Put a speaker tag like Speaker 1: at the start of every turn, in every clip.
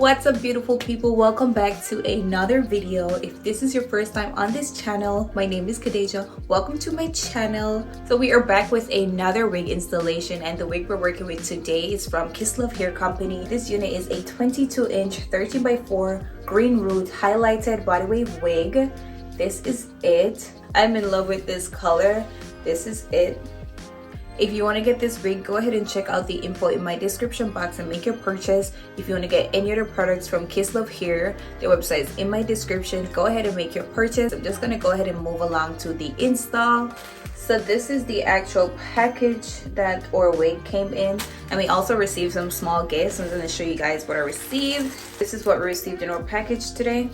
Speaker 1: What's up, beautiful people? Welcome back to another video. If this is your first time on this channel, my name is Khadija. Welcome to my channel. So we are back with another wig installation, and the wig we're working with today is from Kisslove Hair Company. This unit is a 22-inch 13x4 green root highlighted body wave wig. This is it. I'm in love with this color. This is it. If you want to get this wig, go ahead and check out the info in my description box and make your purchase. If you want to get any other products from Kisslove Hair, their website is in my description. Go ahead and make your purchase. I'm just going to go ahead and move along to the install. So this is the actual package that our wig came in, and we also received some small gifts. I'm going to show you guys what I received. This is what we received in our package today.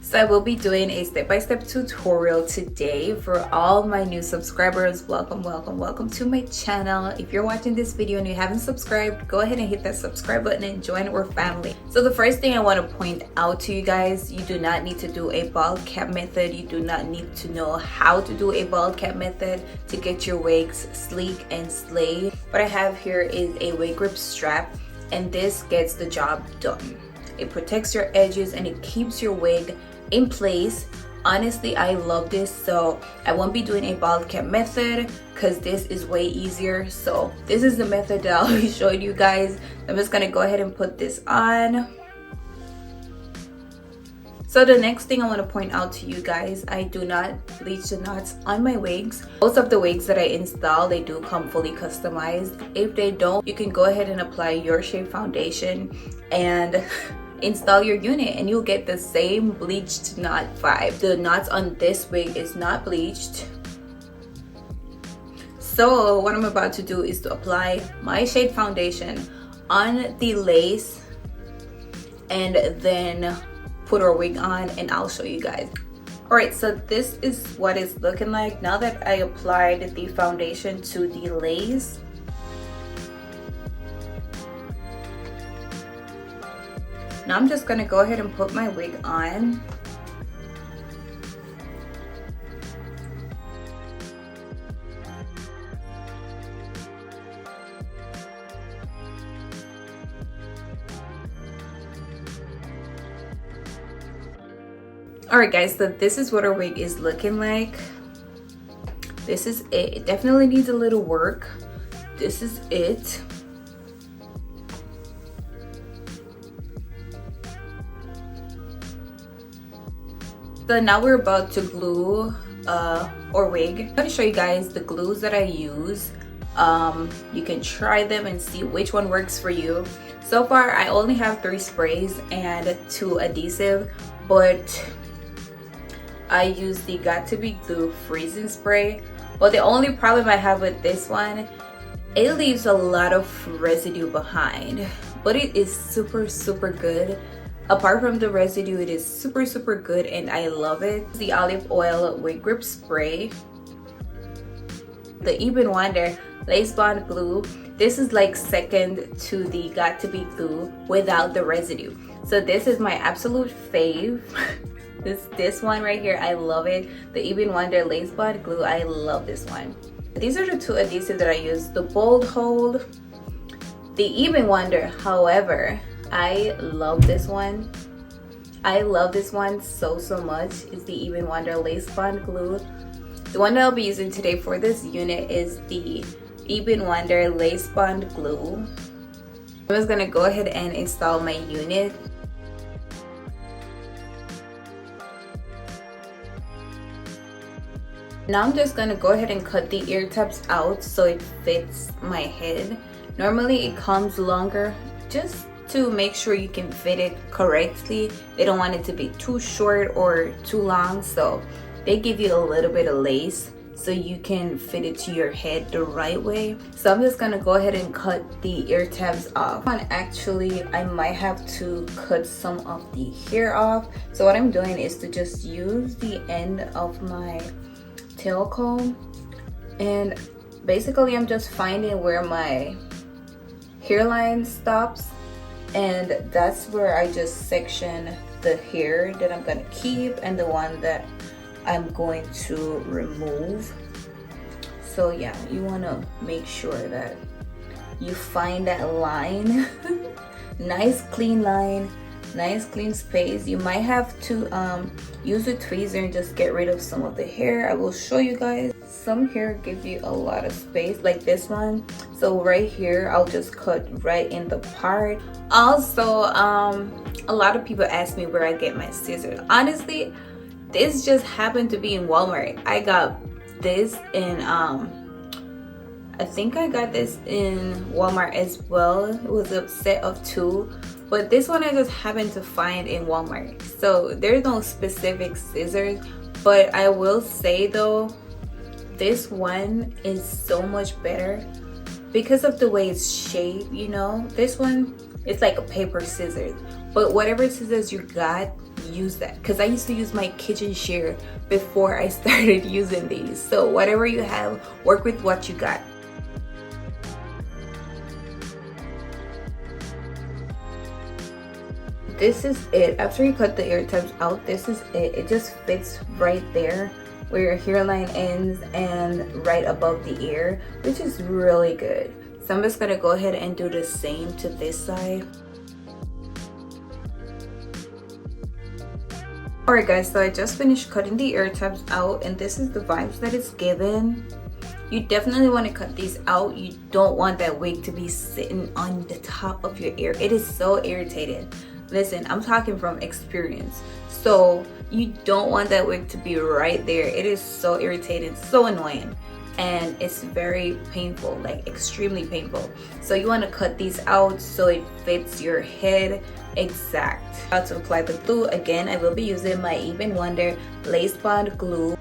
Speaker 1: So I will be doing a step-by-step tutorial today for all my new subscribers. Welcome to my channel. If you're watching this video and you haven't subscribed, go ahead and hit that subscribe button and join our family. So the first thing I want to point out to you guys, you do not need to do a bald cap method. You do not need to know how to do a bald cap method to get your wigs sleek and slay. What I have here is a wig grip strap, and this gets the job done. It protects your edges and it keeps your wig in place. Honestly, I love this, so I won't be doing a bald cap method because this is way easier. So this is the method that I'll be showing you guys. I'm just gonna go ahead and put this on. So the next thing I want to point out to you guys, I do not bleach the knots on my wigs. Most of the wigs that I install, they do come fully customized. If they don't, you can go ahead and apply your shade foundation and install your unit and you'll get the same bleached knot vibe. The knots on this wig is not bleached. So what I'm about to do is to apply my shade foundation on the lace and then put our wig on, and I'll show you guys. Alright, so this is what it's looking like now that I applied the foundation to the lace. Now I'm just gonna go ahead and put my wig on. Alright guys, so this is what our wig is looking like. This is it. It definitely needs a little work. This is it. So now we're about to glue our wig. I'm going to show you guys the glues that I use. You can try them and see which one works for you. So far I only have 3 sprays and 2 adhesive, but I use the Got To Be Glue freezing spray. Well, the only problem I have with this one, it leaves a lot of residue behind, but it is super good. Apart from the residue, it is super good and I love it. The olive oil wig grip spray, the Even Wonder lace bond glue. This is like second to the Got To Be Glue without the residue. So this is my absolute fave. this one right here, I love it. The Even Wonder lace bond glue, I love this one. These are the 2 adhesives that I use, the Bold Hold, the Even Wonder. However, I love this one. I love this one so much. It's the Even Wonder lace bond glue. The one that I'll be using today for this unit is the Even Wonder lace bond glue. I'm just gonna go ahead and install my unit. Now I'm just gonna go ahead and cut the ear tabs out so it fits my head. Normally it comes longer, just to make sure you can fit it correctly. They don't want it to be too short or too long, so they give you a little bit of lace so you can fit it to your head the right way. So I'm just gonna go ahead and cut the ear tabs off. And actually, I might have to cut some of the hair off. So what I'm doing is to just use the end of my tail comb, and basically I'm just finding where my hairline stops, and that's where I just section the hair that I'm gonna keep and the one that I'm going to remove. So yeah, you want to make sure that you find that line nice clean line, nice clean space. You might have to use a tweezer and just get rid of some of the hair. I will show you guys. Some hair gives you a lot of space, like this one. So right here, I'll just cut right in the part. Also, a lot of people ask me where I get my scissors. Honestly, this just happened to be in Walmart. I got this in I think I got this in Walmart as well. It was a set of 2, but this one I just happened to find in Walmart. So there's no specific scissors, but I will say though, this one is so much better because of the way it's shaped, you know. This one, it's like a paper scissors, but whatever scissors you got, use that, because I used to use my kitchen shear before I started using these. So whatever you have, work with what you got. This is it. After you cut the ear tabs out, this is it. It just fits right there where your hairline ends and right above the ear, which is really good. So I'm just gonna go ahead and do the same to this side. Alright guys, so I just finished cutting the ear tabs out, and this is the vibes that it's given. You definitely want to cut these out. You don't want that wig to be sitting on the top of your ear. It is so irritating. Listen, I'm talking from experience. So you don't want that wig to be right there. It is so irritating, so annoying, and it's very painful, like extremely painful. So you want to cut these out so it fits your head exact. How to apply the glue. Again, I will be using my Even Wonder Lace Bond glue.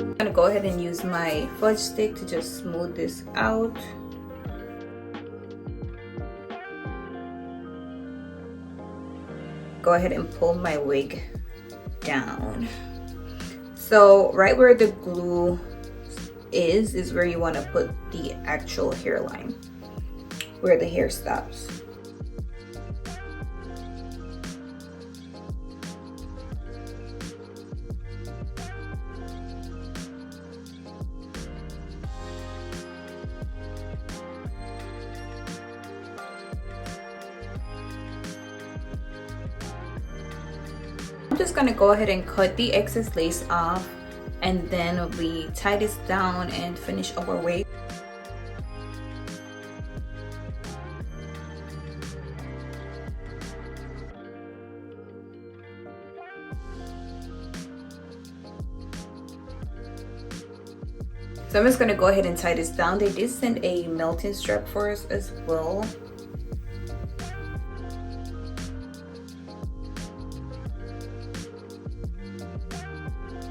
Speaker 1: I'm gonna go ahead and use my fudge stick to just smooth this out. Go ahead and pull my wig down. So right where the glue is where you want to put the actual hairline, where the hair stops. I'm just gonna go ahead and cut the excess lace off, and then we tie this down and finish our wig. So I'm just gonna go ahead and tie this down. They did send a melting strap for us as well.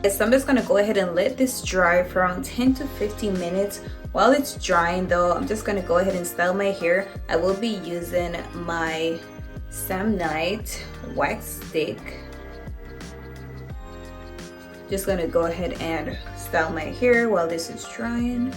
Speaker 1: So I'm just gonna go ahead and let this dry for around 10 to 15 minutes. While it's drying though, I'm just gonna go ahead and style my hair. I will be using my Sam Knight wax stick. Just gonna go ahead and style my hair while this is drying.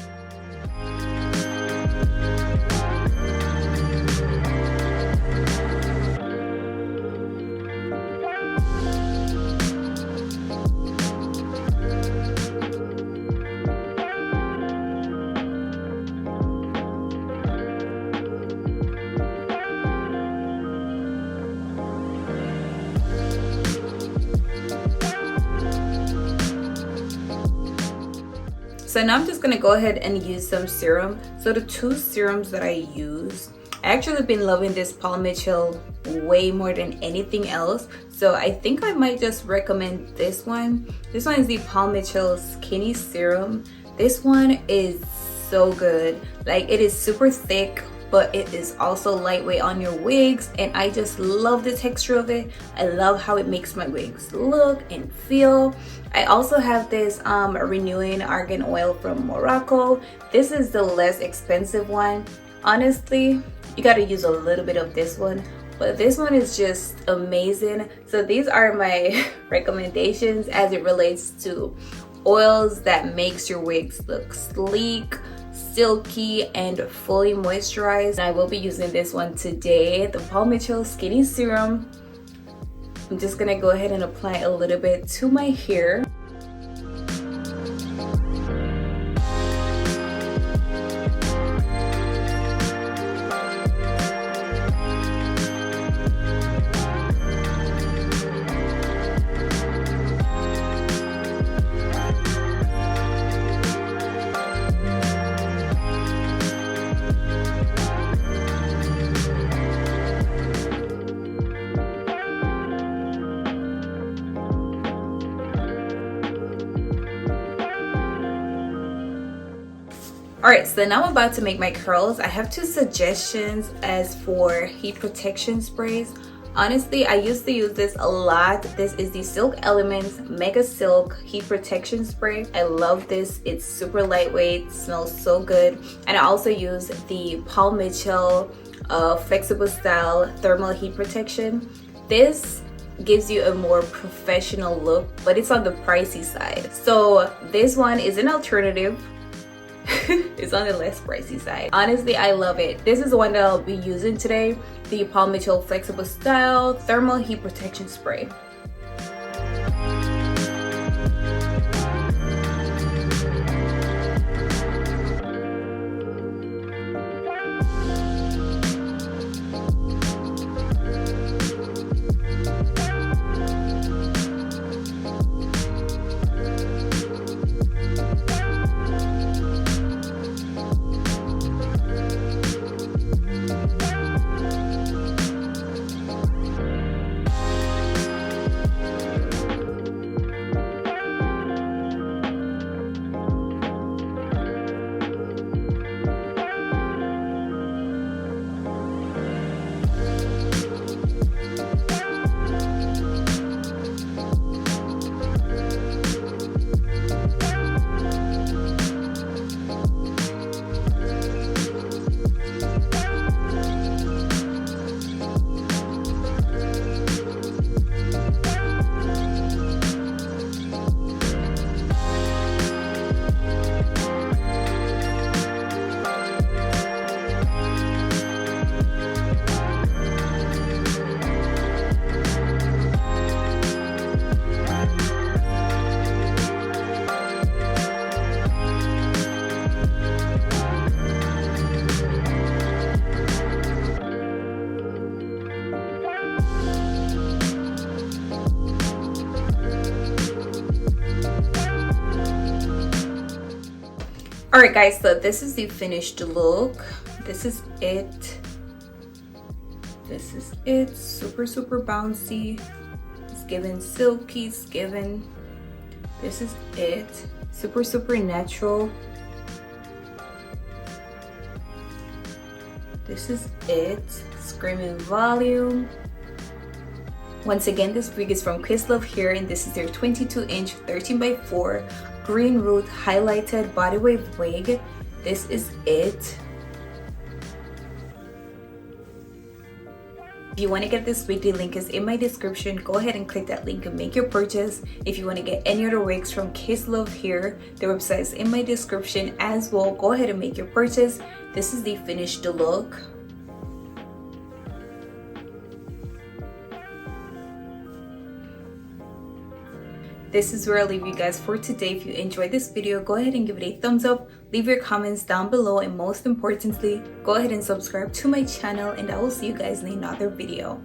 Speaker 1: So now I'm just gonna go ahead and use some serum. So the 2 serums that I use, I actually been loving this Paul Mitchell way more than anything else. So I think I might just recommend this one. This one is the Paul Mitchell Skinny Serum. This one is so good. Like, it is super thick, but it is also lightweight on your wigs, and I just love the texture of it. I love how it makes my wigs look and feel. I also have this renewing argan oil from Morocco. This is the less expensive one. Honestly, you gotta use a little bit of this one, but this one is just amazing. So these are my recommendations as it relates to oils that makes your wigs look sleek, silky, and fully moisturized. I will be using this one today, the Paul Mitchell Skinny Serum. I'm just gonna go ahead and apply a little bit to my hair. Alright, so now I'm about to make my curls. I have 2 suggestions as for heat protection sprays. Honestly, I used to use this a lot. This is the Silk Elements Mega Silk Heat Protection Spray. I love this. It's super lightweight, smells so good. And I also use the Paul Mitchell Flexible Style Thermal Heat Protection. This gives you a more professional look, but it's on the pricey side. So this one is an alternative. It's on the less pricey side. Honestly, I love it. This is the one that I'll be using today, the Paul Mitchell Flexible Style Thermal Heat Protection Spray. Alright guys, so this is the finished look. This is it. This is it. Super bouncy. It's giving silky, it's giving. This is it. Super natural. This is it. Screaming volume. Once again, this wig is from Kisslove Hair, and this is their 22-inch 13x4 green root highlighted body wave wig. This is it. If you want to get this wig, the link is in my description. Go ahead and click that link and make your purchase. If you want to get any other wigs from Kisslove Hair, their website is in my description as well. Go ahead and make your purchase. This is the finished look. This is where I'll leave you guys for today. If you enjoyed this video, go ahead and give it a thumbs up, leave your comments down below, and most importantly, go ahead and subscribe to my channel, and I will see you guys in another video.